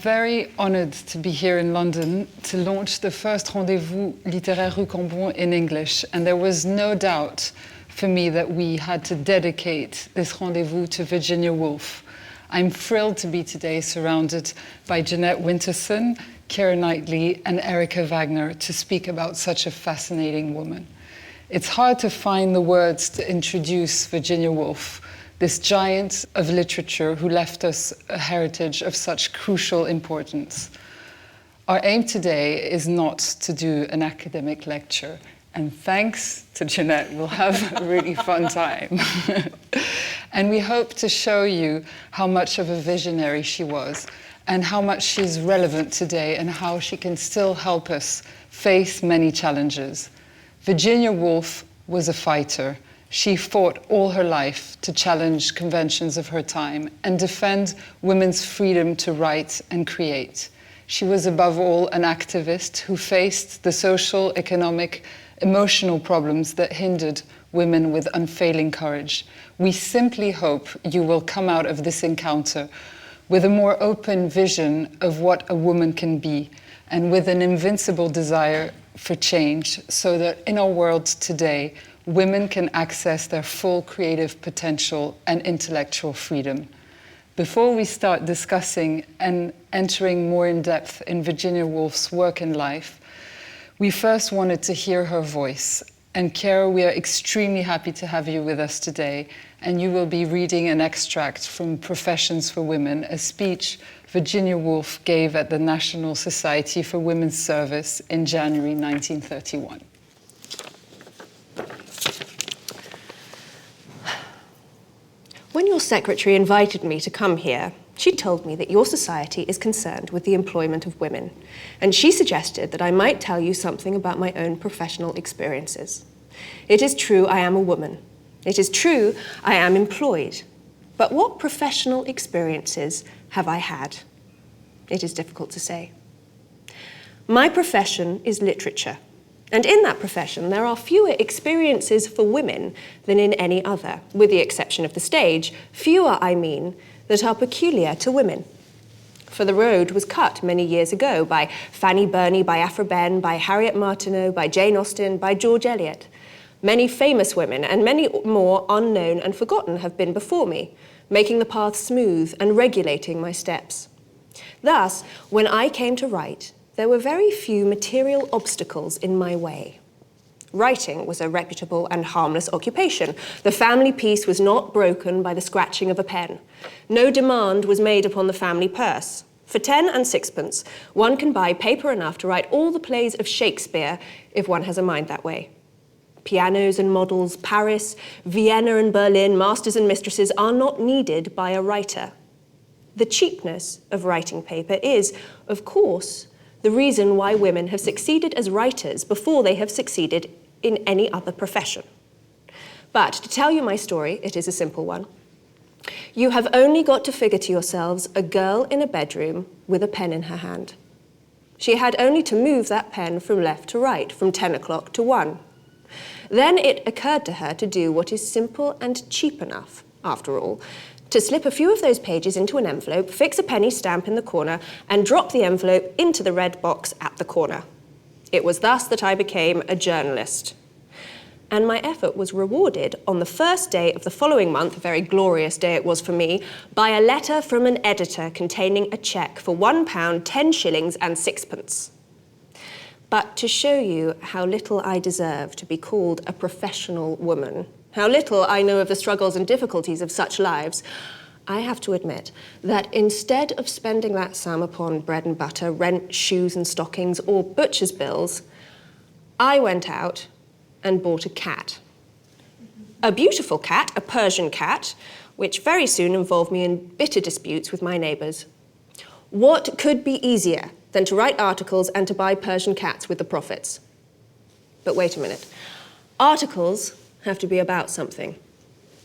very honoured to be here in London to launch the first Rendez-vous Littéraire Rue Cambon in English, and there was no doubt for me that we had to dedicate this rendezvous to Virginia Woolf. I'm thrilled to be today surrounded by Jeanette Winterson, Keira Knightley, and Erica Wagner to speak about such a fascinating woman. It's hard to find the words to introduce Virginia Woolf, this giant of literature who left us a heritage of such crucial importance. Our aim today is not to do an academic lecture, and thanks to Jeanette, we'll have a really fun time. And we hope to show you how much of a visionary she was, and how much she's relevant today, and how she can still help us face many challenges. Virginia Woolf was a fighter. She fought all her life to challenge conventions of her time and defend women's freedom to write and create. She was above all an activist who faced the social, economic, emotional problems that hindered women with unfailing courage. We simply hope you will come out of this encounter with a more open vision of what a woman can be and with an invincible desire for change so that in our world today, women can access their full creative potential and intellectual freedom. Before we start discussing and entering more in depth in Virginia Woolf's work and life, we first wanted to hear her voice. And Keira, we are extremely happy to have you with us today, and you will be reading an extract from Professions for Women, a speech Virginia Woolf gave at the National Society for Women's Service in January 1931. When your secretary invited me to come here, she told me that your society is concerned with the employment of women, and she suggested that I might tell you something about my own professional experiences. It is true I am a woman. It is true I am employed. But what professional experiences have I had? It is difficult to say. My profession is literature. And in that profession, there are fewer experiences for women than in any other, with the exception of the stage. Fewer, I mean, that are peculiar to women. For the road was cut many years ago by Fanny Burney, by Aphra Behn, by Harriet Martineau, by Jane Austen, by George Eliot. Many famous women and many more unknown and forgotten have been before me, making the path smooth and regulating my steps. Thus, when I came to write, there were very few material obstacles in my way. Writing was a reputable and harmless occupation. The family peace was not broken by the scratching of a pen. No demand was made upon the family purse. For 10 and 6pence, one can buy paper enough to write all the plays of Shakespeare if one has a mind that way. Pianos and models, Paris, Vienna and Berlin, masters and mistresses are not needed by a writer. The cheapness of writing paper is, of course, the reason why women have succeeded as writers before they have succeeded in any other profession. But to tell you my story, it is a simple one. You have only got to figure to yourselves a girl in a bedroom with a pen in her hand. She had only to move that pen from left to right, from 10 o'clock to 1. Then it occurred to her to do what is simple and cheap enough, after all, to slip a few of those pages into an envelope, fix a penny stamp in the corner, and drop the envelope into the red box at the corner. It was thus that I became a journalist. And my effort was rewarded on the first day of the following month, a very glorious day it was for me, by a letter from an editor containing a cheque for £1, 10 shillings and 6pence. But to show you how little I deserve to be called a professional woman, how little I know of the struggles and difficulties of such lives, I have to admit that instead of spending that sum upon bread and butter, rent, shoes and stockings, or butcher's bills, I went out and bought a cat. A beautiful cat, a Persian cat, which very soon involved me in bitter disputes with my neighbours. What could be easier than to write articles and to buy Persian cats with the profits? But wait a minute. Articles have to be about something.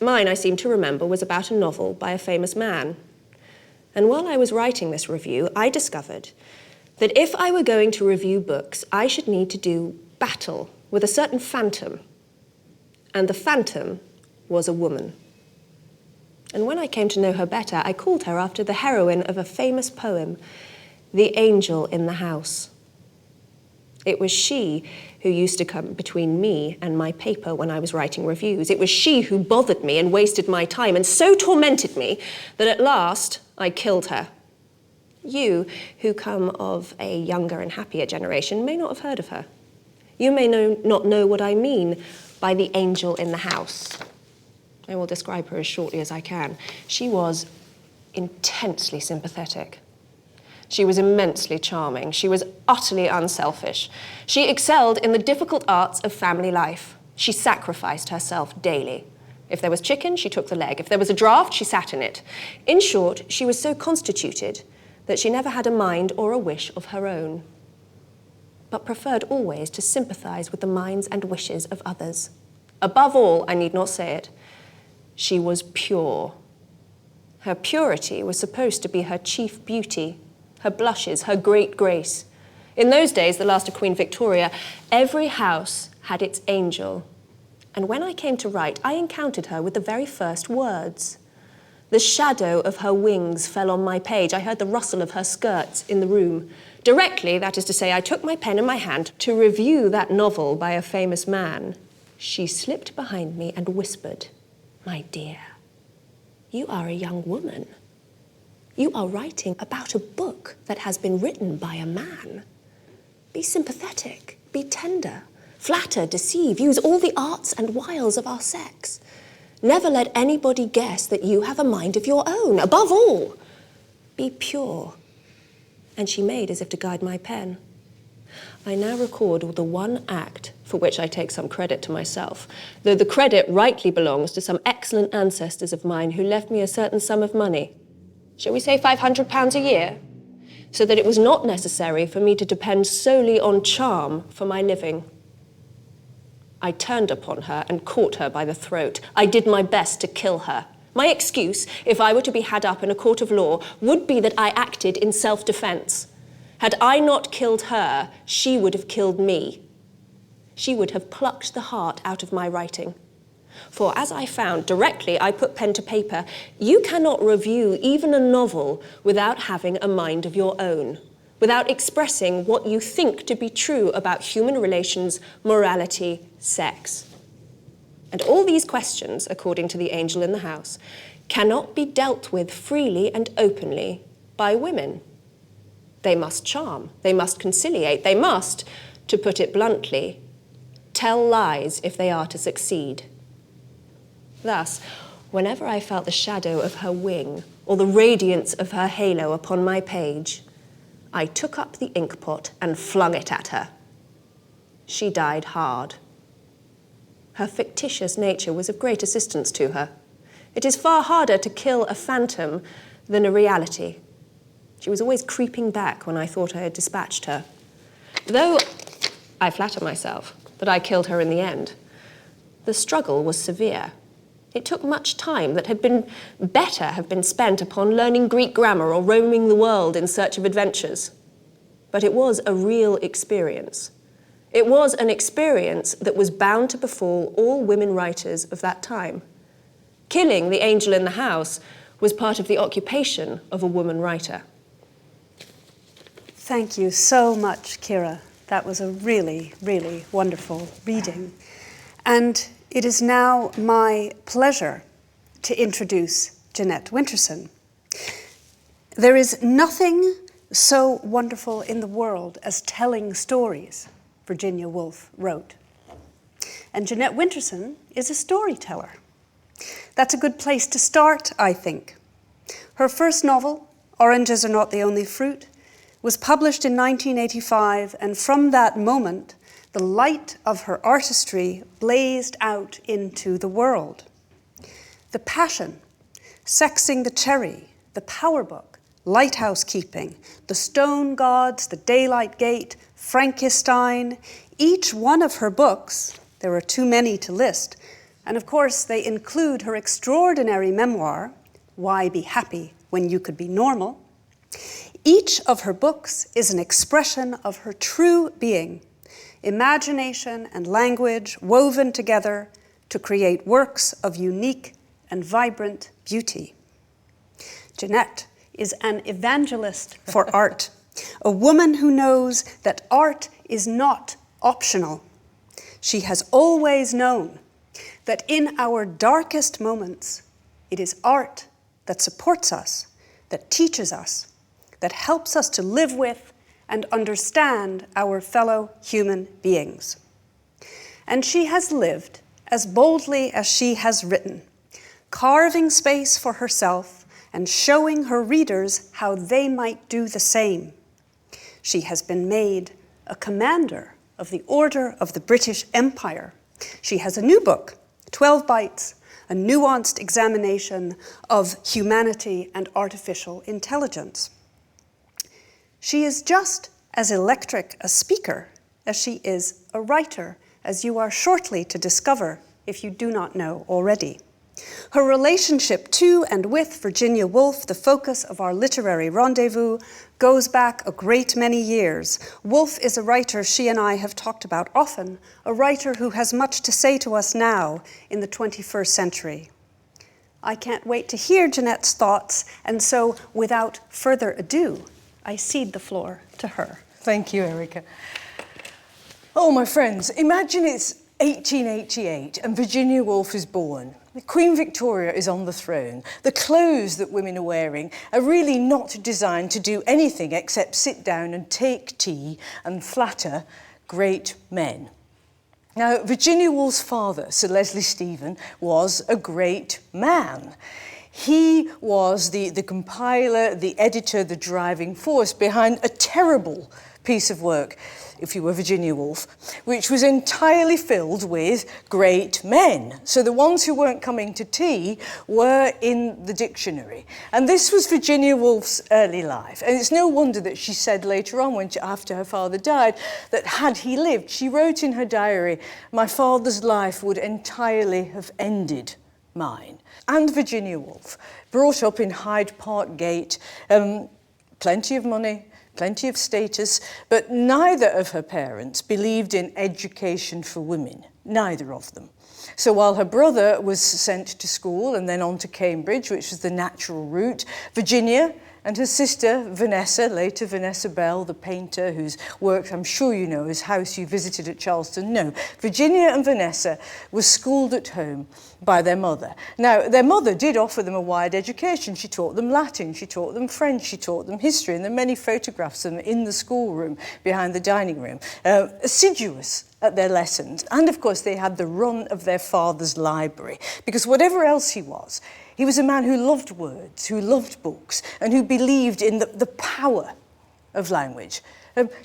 Mine, I seem to remember, was about a novel by a famous man. And while I was writing this review, I discovered that if I were going to review books, I should need to do battle with a certain phantom. And the phantom was a woman. And when I came to know her better, I called her after the heroine of a famous poem. the angel in the house. It was she who used to come between me and my paper when I was writing reviews. It was she who bothered me and wasted my time and so tormented me that at last I killed her. You, who come of a younger and happier generation, may not have heard of her. You may not know what I mean by the angel in the house. I will describe her as shortly as I can. She was intensely sympathetic. She was immensely charming. She was utterly unselfish. She excelled in the difficult arts of family life. She sacrificed herself daily. If there was chicken, she took the leg. If there was a draft, she sat in it. In short, she was so constituted that she never had a mind or a wish of her own, but preferred always to sympathize with the minds and wishes of others. Above all, I need not say it, she was pure. Her purity was supposed to be her chief beauty, her blushes, her great grace. In those days, the last of Queen Victoria, every house had its angel. And when I came to write, I encountered her with the very first words. The shadow of her wings fell on my page. I heard the rustle of her skirts in the room. Directly, that is to say, I took my pen in my hand to review that novel by a famous man. She slipped behind me and whispered, "My dear, you are a young woman. You are writing about a book that has been written by a man. Be sympathetic, be tender, flatter, deceive, use all the arts and wiles of our sex. Never let anybody guess that you have a mind of your own. Above all, be pure." And she made as if to guide my pen. I now record the one act for which I take some credit to myself, though the credit rightly belongs to some excellent ancestors of mine who left me a certain sum of money. Shall we say £500 a year? So that it was not necessary for me to depend solely on charm for my living. I turned upon her and caught her by the throat. I did my best to kill her. My excuse, if I were to be had up in a court of law, would be that I acted in self-defense. Had I not killed her, she would have killed me. She would have plucked the heart out of my writing. For as I found directly I put pen to paper, you cannot review even a novel without having a mind of your own, without expressing what you think to be true about human relations, morality, sex. And all these questions, according to the angel in the house, cannot be dealt with freely and openly by women. They must charm, they must conciliate, they must, to put it bluntly, tell lies if they are to succeed. Thus, whenever I felt the shadow of her wing or the radiance of her halo upon my page, I took up the inkpot and flung it at her. She died hard. Her fictitious nature was of great assistance to her. It is far harder to kill a phantom than a reality. She was always creeping back when I thought I had dispatched her. Though I flatter myself that I killed her in the end, the struggle was severe. It took much time that had been better have been spent upon learning Greek grammar or roaming the world in search of adventures. But it was a real experience. It was an experience that was bound to befall all women writers of that time. Killing the angel in the house was part of the occupation of a woman writer. Thank you so much, Kira. That was a really, really wonderful reading. And it is now my pleasure to introduce Jeanette Winterson. There is nothing so wonderful in the world as telling stories, Virginia Woolf wrote. And Jeanette Winterson is a storyteller. That's a good place to start, I think. Her first novel, Oranges Are Not the Only Fruit, was published in 1985, and from that moment, the light of her artistry blazed out into the world. The Passion, Sexing the Cherry, The Power Book, Lighthouse Keeping, The Stone Gods, The Daylight Gate, Frankenstein, each one of her books, there are too many to list, and of course they include her extraordinary memoir, Why Be Happy When You Could Be Normal. Each of her books is an expression of her true being, imagination and language woven together to create works of unique and vibrant beauty. Jeanette is an evangelist for art. a woman who knows that art is not optional. She has always known that in our darkest moments, it is art that supports us, that teaches us, that helps us to live with and understand our fellow human beings. And she has lived as boldly as she has written, carving space for herself and showing her readers how they might do the same. She has been made a commander of the Order of the British Empire. She has a new book, 12 Bites, a nuanced examination of humanity and artificial intelligence. She is just as electric a speaker as she is a writer, as you are shortly to discover if you do not know already. Her relationship to and with Virginia Woolf, the focus of our literary rendezvous, goes back a great many years. Woolf is a writer she and I have talked about often, a writer who has much to say to us now in the 21st century. I can't wait to hear Jeanette's thoughts, and so without further ado, I cede the floor to her. Thank you, Erica. Oh, my friends, imagine it's 1888 and Virginia Woolf is born. Queen Victoria is on the throne. The clothes that women are wearing are really not designed to do anything except sit down and take tea and flatter great men. Now, Virginia Woolf's father, Sir Leslie Stephen, was a great man. He was the compiler, the editor, the driving force behind a terrible piece of work, if you were Virginia Woolf, which was entirely filled with great men. So the ones who weren't coming to tea were in the dictionary. And this was Virginia Woolf's early life. And it's no wonder that she said later on, after her father died, that had he lived, she wrote in her diary, "My father's life would entirely have ended mine." And Virginia Woolf, brought up in Hyde Park Gate, plenty of money, plenty of status, but neither of her parents believed in education for women, neither of them. So while her brother was sent to school and then on to Cambridge, which was the natural route, Virginia and her sister Vanessa, later Vanessa Bell, the painter whose work I'm sure you know, his house you visited at Charleston. No, Virginia and Vanessa were schooled at home by their mother. Now, their mother did offer them a wide education. She taught them Latin, she taught them French, she taught them history, and there are many photographs of them in the schoolroom behind the dining room. Assiduous at their lessons. And of course, they had the run of their father's library, because whatever else he was a man who loved words, who loved books, and who believed in the power of language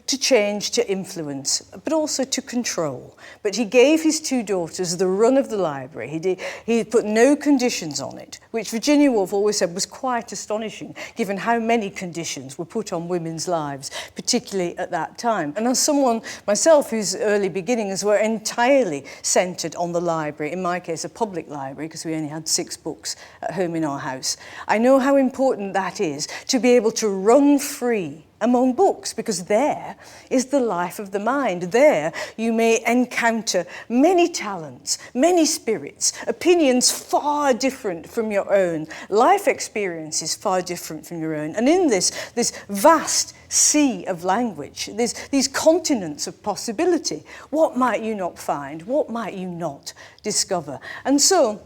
to change, to influence, but also to control. But he gave his two daughters the run of the library. He put no conditions on it, which Virginia Woolf always said was quite astonishing, given how many conditions were put on women's lives, particularly at that time. And as someone myself whose early beginnings were entirely centred on the library, in my case a public library, because we only had 6 books at home in our house, I know how important that is, to be able to run free among books, because there is the life of the mind. There you may encounter many talents, many spirits, opinions far different from your own, life experiences far different from your own. And in this vast sea of language, these continents of possibility, what might you not find? What might you not discover? And so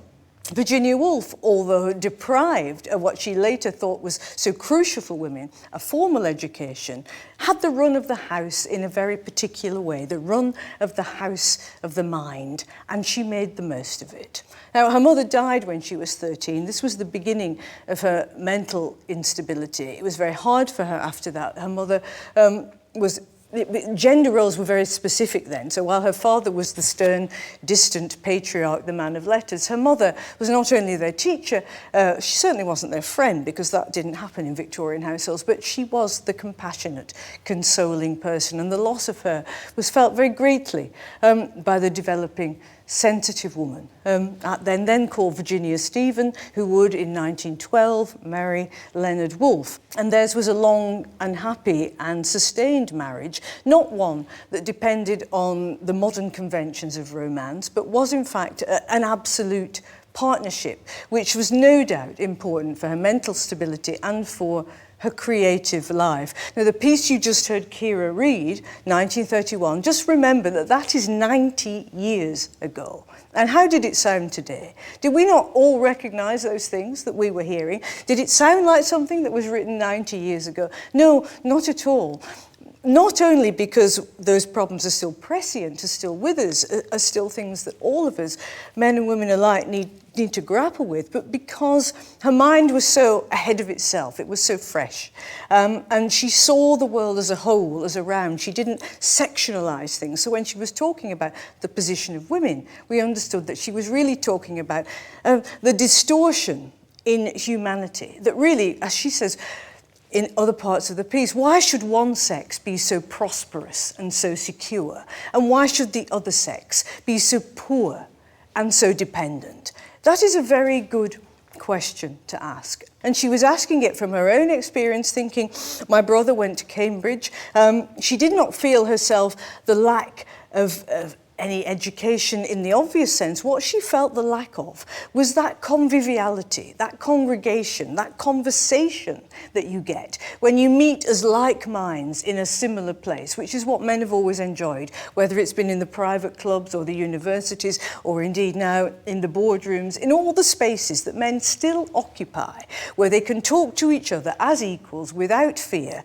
Virginia Woolf, although deprived of what she later thought was so crucial for women, a formal education, had the run of the house in a very particular way, the run of the house of the mind, and she made the most of it. Now, her mother died when she was 13. This was the beginning of her mental instability. It was very hard for her after that. Her mother gender roles were very specific then. So while her father was the stern, distant patriarch, the man of letters, her mother was not only their teacher, she certainly wasn't their friend, because that didn't happen in Victorian households, but she was the compassionate, consoling person. And the loss of her was felt very greatly by the developing sensitive woman, then called Virginia Stephen, who would in 1912 marry Leonard Woolf. And theirs was a long and happy and sustained marriage, not one that depended on the modern conventions of romance, but was in fact an absolute partnership, which was no doubt important for her mental stability and for her creative life. Now, the piece you just heard Kira read, 1931, just remember that that is 90 years ago. And how did it sound today? Did we not all recognize those things that we were hearing? Did it sound like something that was written 90 years ago? No, not at all. Not only because those problems are still prescient, are still with us, are still things that all of us, men and women alike, need to grapple with, but because her mind was so ahead of itself, it was so fresh. And she saw the world as a whole, as a round. She didn't sectionalize things. So when she was talking about the position of women, we understood that she was really talking about the distortion in humanity, that really, as she says, in other parts of the piece, why should one sex be so prosperous and so secure? And why should the other sex be so poor and so dependent? That is a very good question to ask. And she was asking it from her own experience, thinking, my brother went to Cambridge. She did not feel herself the lack of any education in the obvious sense. What she felt the lack of was that conviviality, that congregation, that conversation that you get when you meet as like minds in a similar place, which is what men have always enjoyed, whether it's been in the private clubs or the universities, or indeed now in the boardrooms, in all the spaces that men still occupy, where they can talk to each other as equals without fear,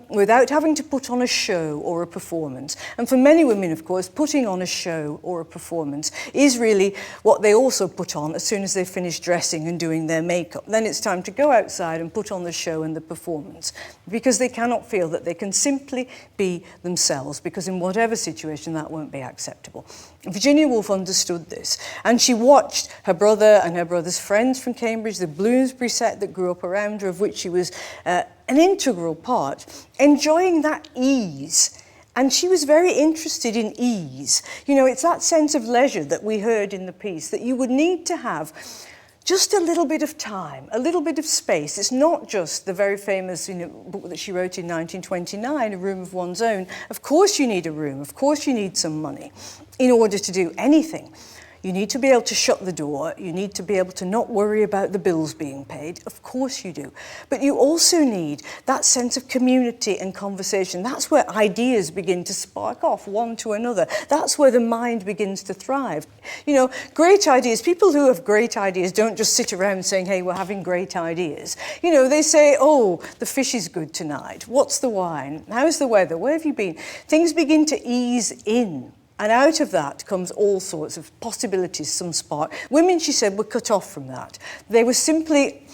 without having to put on a show or a performance. And for many women, of course, putting on a show or a performance is really what they also put on as soon as they finish dressing and doing their makeup. Then it's time to go outside and put on the show and the performance, because they cannot feel that they can simply be themselves, because in whatever situation that won't be acceptable. Virginia Woolf understood this, and she watched her brother and her brother's friends from Cambridge, the Bloomsbury set that grew up around her, of which she was an integral part, enjoying that ease. And she was very interested in ease. You know, it's that sense of leisure that we heard in the piece, that you would need to have just a little bit of time, a little bit of space. It's not just the very famous book that she wrote in 1929, A Room of One's Own. Of course you need a room. Of course you need some money in order to do anything. You need to be able to shut the door. You need to be able to not worry about the bills being paid. Of course you do. But you also need that sense of community and conversation. That's where ideas begin to spark off one to another. That's where the mind begins to thrive. You know, great ideas, people who have great ideas don't just sit around saying, hey, we're having great ideas. You know, they say, oh, the fish is good tonight. What's the wine? How's the weather? Where have you been? Things begin to ease in. And out of that comes all sorts of possibilities, some spark. Women, she said, were cut off from that. They were simply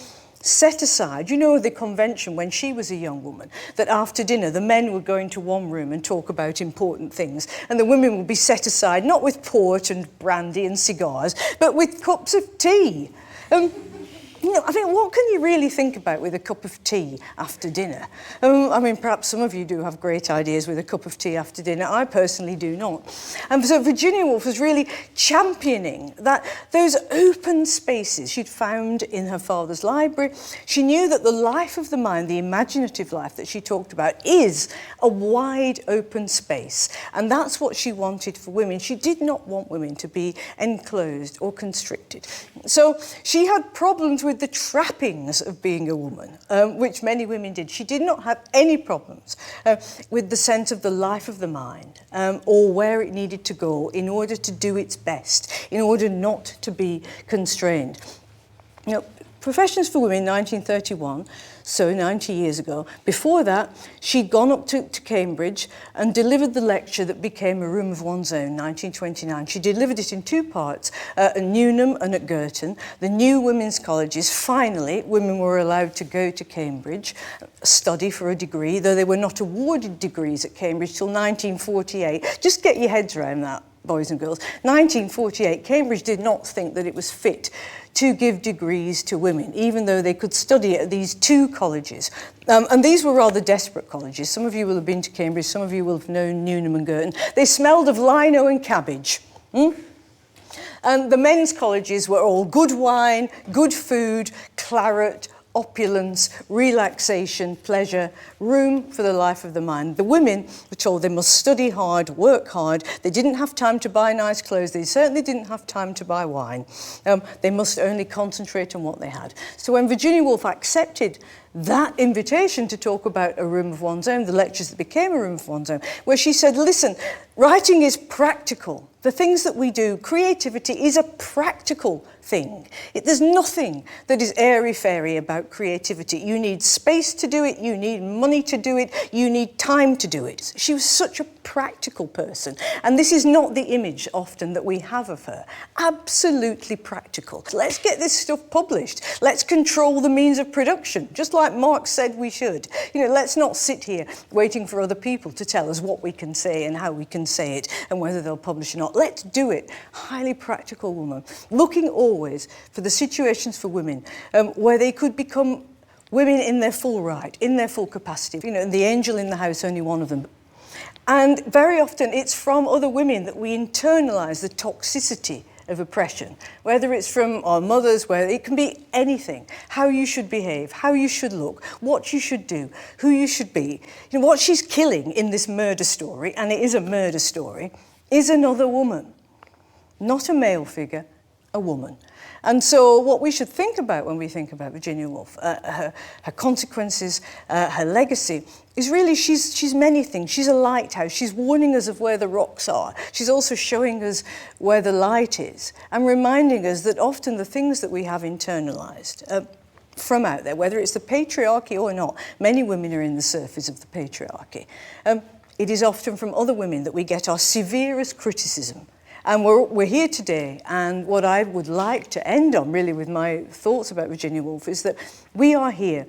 set aside. You know, the convention when she was a young woman, that after dinner the men would go into one room and talk about important things, and the women would be set aside, not with port and brandy and cigars, but with cups of tea. You know, I think, what can you really think about with a cup of tea after dinner? I mean, perhaps some of you do have great ideas with a cup of tea after dinner. I personally do not. And so Virginia Woolf was really championing those open spaces she'd found in her father's library. She knew that the life of the mind, the imaginative life that she talked about, is a wide open space. And that's what she wanted for women. She did not want women to be enclosed or constricted. So she had problems with the trappings of being a woman, which many women did. She did not have any problems with the sense of the life of the mind, or where it needed to go in order to do its best, in order not to be constrained. You know, Professions for Women, 1931, so 90 years ago. Before that, she'd gone up to Cambridge and delivered the lecture that became A Room of One's Own, 1929. She delivered it in two parts, at Newnham and at Girton. The new women's colleges, finally, women were allowed to go to Cambridge, study for a degree, though they were not awarded degrees at Cambridge till 1948. Just get your heads around that, boys and girls. 1948, Cambridge did not think that it was fit to give degrees to women, even though they could study at these two colleges. And these were rather desperate colleges. Some of you will have been to Cambridge, some of you will have known Newnham and Girton. They smelled of lino and cabbage. And the men's colleges were all good wine, good food, claret, opulence, relaxation, pleasure, room for the life of the mind. The women were told they must study hard, work hard. They didn't have time to buy nice clothes. They certainly didn't have time to buy wine. They must only concentrate on what they had. So when Virginia Woolf accepted that invitation to talk about A Room of One's Own, the lectures that became A Room of One's Own, where she said, listen, writing is practical. The things that we do, creativity is a practical thing. There's nothing that is airy-fairy about creativity. You need space to do it, you need money to do it, you need time to do it. She was such a practical person, and this is not the image often that we have of her. Absolutely practical. Let's get this stuff published. Let's control the means of production, just like Marx said we should. You know, let's not sit here waiting for other people to tell us what we can say and how we can say it and whether they'll publish or not. Let's do it. Highly practical woman, looking always for the situations for women where they could become women in their full right, in their full capacity. You know, the angel in the house, only one of them. And very often it's from other women that we internalise the toxicity of oppression, whether it's from our mothers, where it can be anything, how you should behave, how you should look, what you should do, who you should be. You know, what she's killing in this murder story, and it is a murder story, is another woman, not a male figure, a woman. And so what we should think about when we think about Virginia Woolf, her consequences, her legacy, is really she's many things. She's a lighthouse. She's warning us of where the rocks are. She's also showing us where the light is and reminding us that often the things that we have internalized from out there, whether it's the patriarchy or not, many women are in the surface of the patriarchy. It is often from other women that we get our severest criticism. And we're here today, and what I would like to end on, really, with my thoughts about Virginia Woolf, is that we are here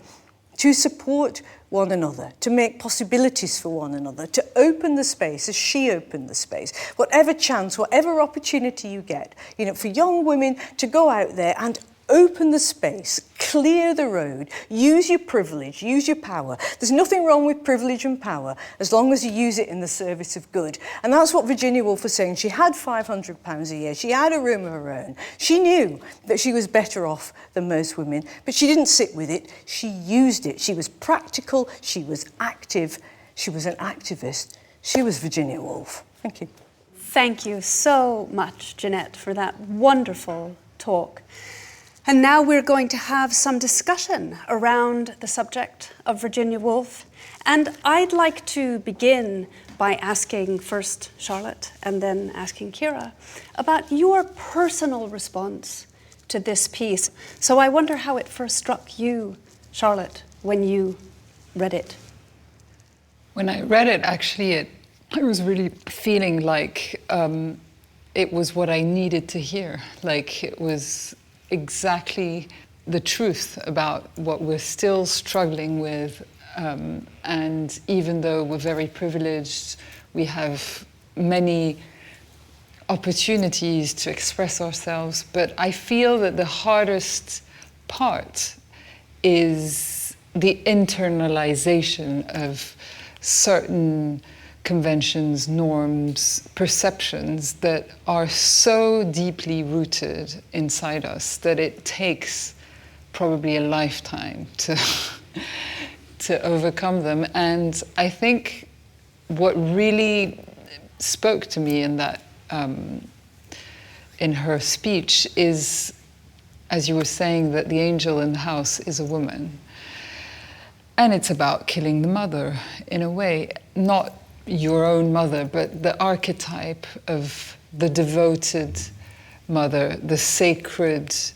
to support one another, to make possibilities for one another, to open the space as she opened the space. Whatever chance, whatever opportunity you get, you know, for young women to go out there and open the space, clear the road, use your privilege, use your power. There's nothing wrong with privilege and power as long as you use it in the service of good. And that's what Virginia Woolf was saying. She had £500 a year. She had a room of her own. She knew that she was better off than most women, but she didn't sit with it. She used it. She was practical. She was active. She was an activist. She was Virginia Woolf. Thank you. Thank you so much, Jeanette, for that wonderful talk. And now we're going to have some discussion around the subject of Virginia Woolf. And I'd like to begin by asking first Charlotte and then asking Ciara about your personal response to this piece. So I wonder how it first struck you, Charlotte, when you read it. When I read it, actually, I was really feeling like it was what I needed to hear. Like it was exactly the truth about what we're still struggling with. And even though we're very privileged, we have many opportunities to express ourselves. But I feel that the hardest part is the internalization of certain conventions, norms, perceptions that are so deeply rooted inside us that it takes probably a lifetime to overcome them. And I think what really spoke to me in that in her speech is, as you were saying, that the angel in the house is a woman. And it's about killing the mother, in a way, not your own mother, but the archetype of the devoted mother, the sacredness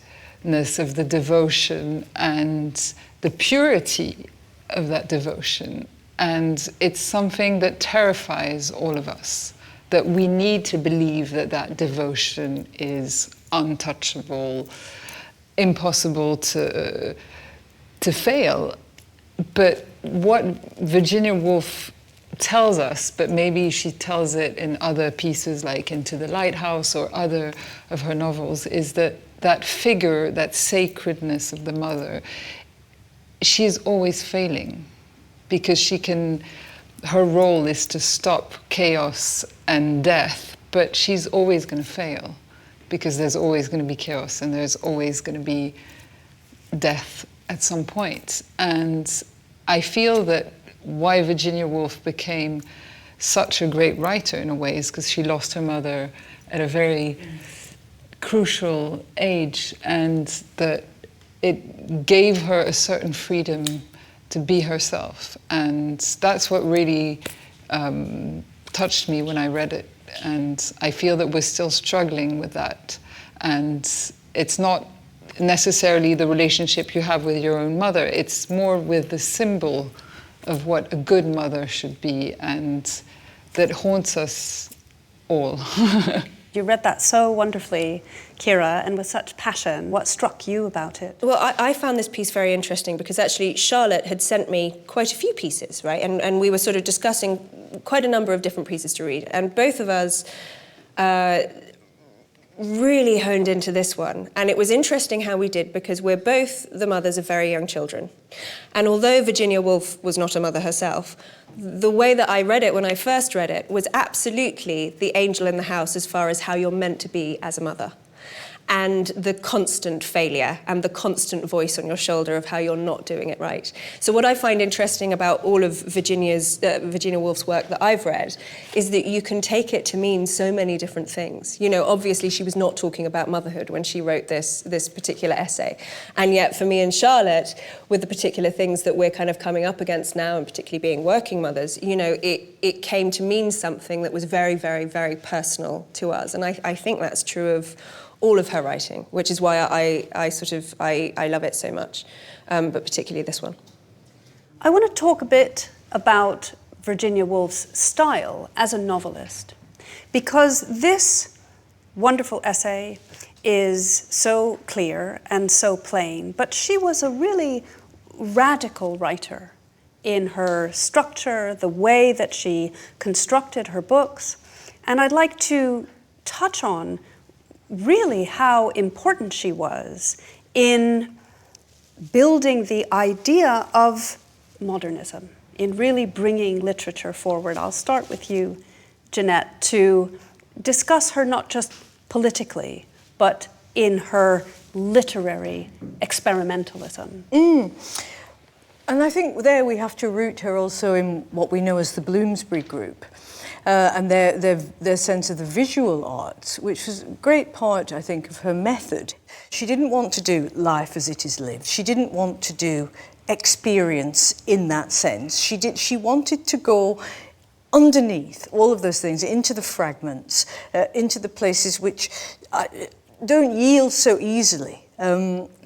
of the devotion and the purity of that devotion. And it's something that terrifies all of us, that we need to believe that that devotion is untouchable, impossible to fail. But what Virginia Woolf tells us, but maybe she tells it in other pieces like Into the Lighthouse or other of her novels, is that that figure, that sacredness of the mother, she is always failing because her role is to stop chaos and death, but she's always going to fail because there's always going to be chaos and there's always going to be death at some point. And I feel that why Virginia Woolf became such a great writer in a way is because she lost her mother at a very crucial age, and that it gave her a certain freedom to be herself. And that's what really touched me when I read it. And I feel that we're still struggling with that. And it's not necessarily the relationship you have with your own mother. It's more with the symbol of what a good mother should be, and that haunts us all. You read that so wonderfully, Kira, and with such passion. What struck you about it? Well, I found this piece very interesting because actually Charlotte had sent me quite a few pieces, right? And we were sort of discussing quite a number of different pieces to read. And both of us really honed into this one. And it was interesting how we did, because we're both the mothers of very young children. And although Virginia Woolf was not a mother herself, the way that I read it when I first read it was absolutely the angel in the house as far as how you're meant to be as a mother. And the constant failure and the constant voice on your shoulder of how you're not doing it right. So what I find interesting about all of Virginia Woolf's work that I've read is that you can take it to mean so many different things. You know, obviously she was not talking about motherhood when she wrote this particular essay. And yet for me and Charlotte, with the particular things that we're kind of coming up against now, and particularly being working mothers, you know, it came to mean something that was very, very, very personal to us. And I think that's true of all of her writing, which is why I love it so much, but particularly this one. I want to talk a bit about Virginia Woolf's style as a novelist, because this wonderful essay is so clear and so plain, but she was a really radical writer in her structure, the way that she constructed her books, and I'd like to touch on really how important she was in building the idea of modernism, in really bringing literature forward. I'll start with you, Jeanette, to discuss her not just politically, but in her literary experimentalism. And I think there we have to root her also in what we know as the Bloomsbury Group. And their sense of the visual arts, which was a great part, I think, of her method. She didn't want to do life as it is lived. She didn't want to do experience in that sense. She wanted to go underneath all of those things, into the fragments, into the places which don't yield so easily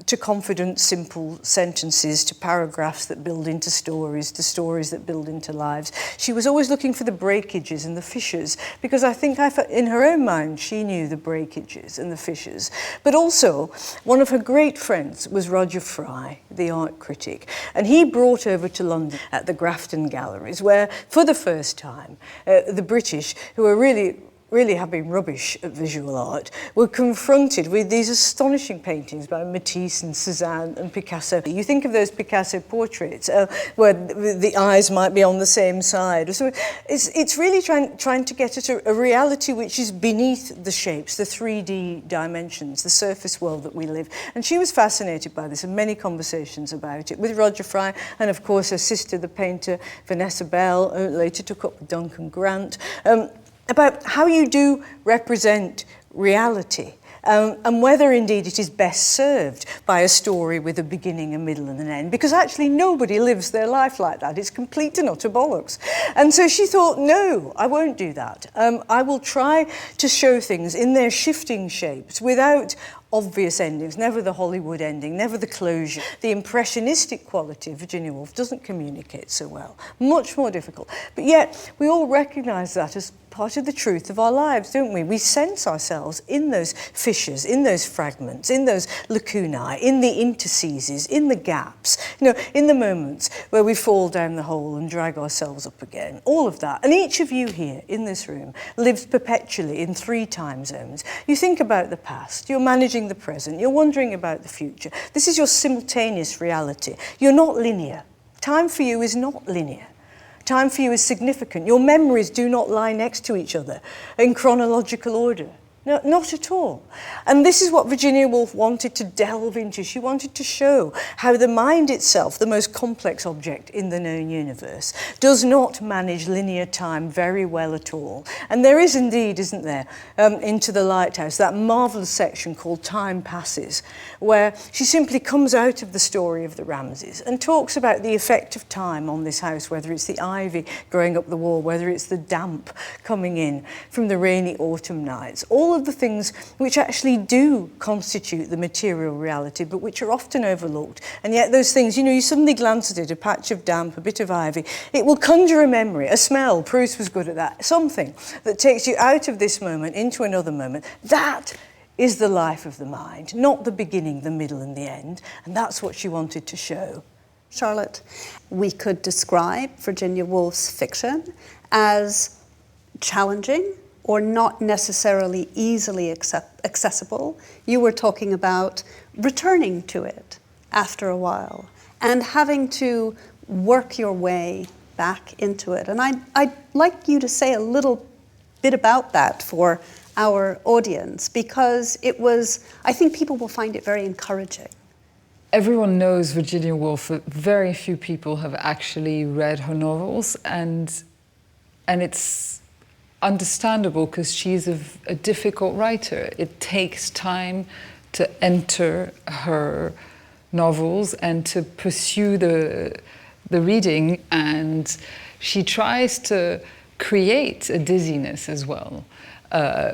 to confident, simple sentences, to paragraphs that build into stories, to stories that build into lives. She was always looking for the breakages and the fissures, because I think in her own mind, she knew the breakages and the fissures. But also, one of her great friends was Roger Fry, the art critic, and he brought over to London at the Grafton Galleries, where, for the first time, the British, who are really have been rubbish at visual art, were confronted with these astonishing paintings by Matisse and Cézanne and Picasso. You think of those Picasso portraits where the eyes might be on the same side. So it's really trying to get at a reality which is beneath the shapes, the 3D dimensions, the surface world that we live. And she was fascinated by this, and many conversations about it with Roger Fry, and of course her sister, the painter Vanessa Bell, later took up with Duncan Grant, about how you do represent reality, and whether indeed it is best served by a story with a beginning, a middle and an end, because actually nobody lives their life like that. It's complete and utter bollocks. And so she thought, no, I won't do that. I will try to show things in their shifting shapes without obvious endings, never the Hollywood ending, never the closure. The impressionistic quality of Virginia Woolf doesn't communicate so well, much more difficult. But yet, we all recognise that as part of the truth of our lives, don't we? We sense ourselves in those fissures, in those fragments, in those lacunae, in the interstices, in the gaps, in the moments where we fall down the hole and drag ourselves up again. All of that. And each of you here in this room lives perpetually in 3 time zones. You think about the past, you're managing the present, you're wondering about the future. This is your simultaneous reality. You're not linear. Time for you is not linear. Time for you is significant. Your memories do not lie next to each other in chronological order. No, not at all. And this is what Virginia Woolf wanted to delve into. She wanted to show how the mind itself, the most complex object in the known universe, does not manage linear time very well at all. And there is indeed, isn't there, Into the Lighthouse, that marvellous section called Time Passes, where she simply comes out of the story of the Ramsays and talks about the effect of time on this house, whether it's the ivy growing up the wall, whether it's the damp coming in from the rainy autumn nights, all of the things which actually do constitute the material reality, but which are often overlooked. And yet those things, you know, you suddenly glance at it, a patch of damp, a bit of ivy, it will conjure a memory, a smell. Proust was good at that. Something that takes you out of this moment into another moment. That is the life of the mind, not the beginning, the middle and the end. And that's what she wanted to show. Charlotte, we could describe Virginia Woolf's fiction as challenging or not necessarily easily accessible. You were talking about returning to it after a while and having to work your way back into it. And I'd like you to say a little bit about that for our audience, because it was, I think people will find it very encouraging. Everyone knows Virginia Woolf, but very few people have actually read her novels, and it's understandable because she's a difficult writer. It takes time to enter her novels and to pursue the reading, and she tries to create a dizziness as well.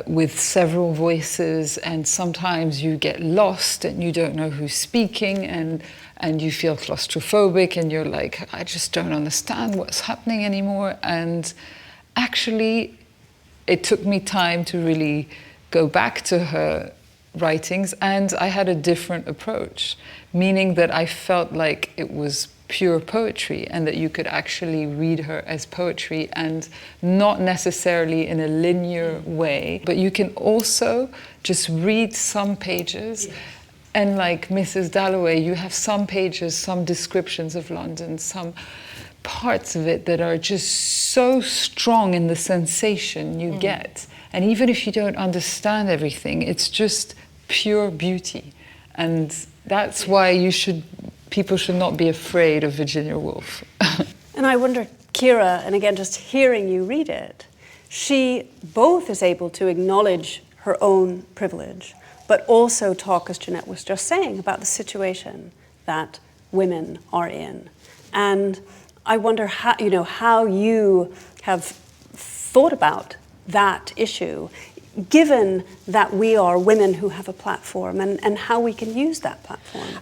With several voices, and sometimes you get lost and you don't know who's speaking, and you feel claustrophobic and you're like, I just don't understand what's happening anymore. And actually, it took me time to really go back to her writings, and I had a different approach, meaning that I felt like it was pure poetry and that you could actually read her as poetry, and not necessarily in a linear way, but you can also just read some pages. Yes. And like Mrs. Dalloway, you have some pages, some descriptions of London, some parts of it that are just so strong in the sensation you get. And even if you don't understand everything, it's just pure beauty. And that's why people should not be afraid of Virginia Woolf. And I wonder, Ciara, and again, just hearing you read it, she both is able to acknowledge her own privilege, but also talk, as Jeanette was just saying, about the situation that women are in. And I wonder how you have thought about that issue, given that we are women who have a platform, and how we can use that platform.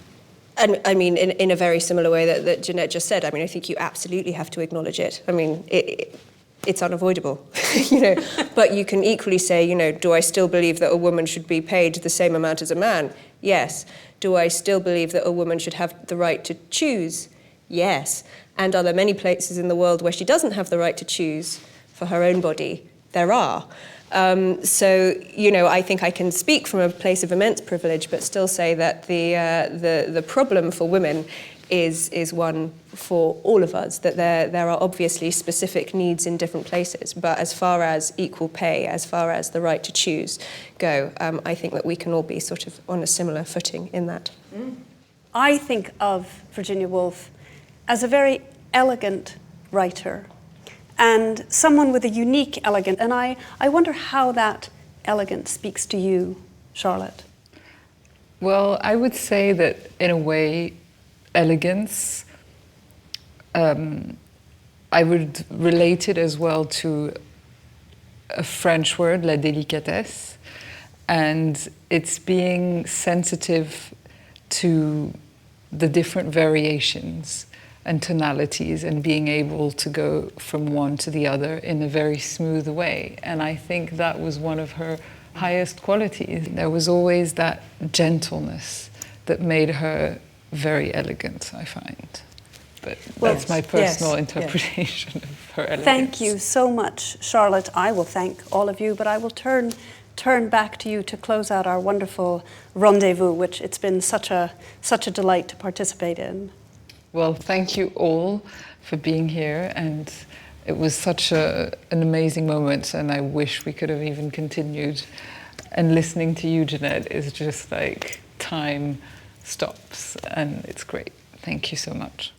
And I mean, in a very similar way that Jeanette just said, I mean, I think you absolutely have to acknowledge it. I mean, it's unavoidable, you know. But you can equally say, you know, do I still believe that a woman should be paid the same amount as a man? Yes. Do I still believe that a woman should have the right to choose? Yes. And are there many places in the world where she doesn't have the right to choose for her own body? There are. So, you know, I think I can speak from a place of immense privilege, but still say that the problem for women is one for all of us, that there are obviously specific needs in different places. But as far as equal pay, as far as the right to choose go, I think that we can all be sort of on a similar footing in that. I think of Virginia Woolf as a very elegant writer, and someone with a unique elegance. And I wonder how that elegance speaks to you, Charlotte. Well, I would say that in a way, elegance, I would relate it as well to a French word, la délicatesse, and it's being sensitive to the different variations and tonalities, and being able to go from one to the other in a very smooth way. And I think that was one of her highest qualities. There was always that gentleness that made her very elegant, I find. But that's my personal interpretation of her elegance. Thank you so much, Charlotte. I will thank all of you, but I will turn back to you to close out our wonderful rendezvous, which it's been such a delight to participate in. Well, thank you all for being here, and it was such an amazing moment, and I wish we could have even continued And listening to you, Jeanette, is just like time stops, and it's great. Thank you so much.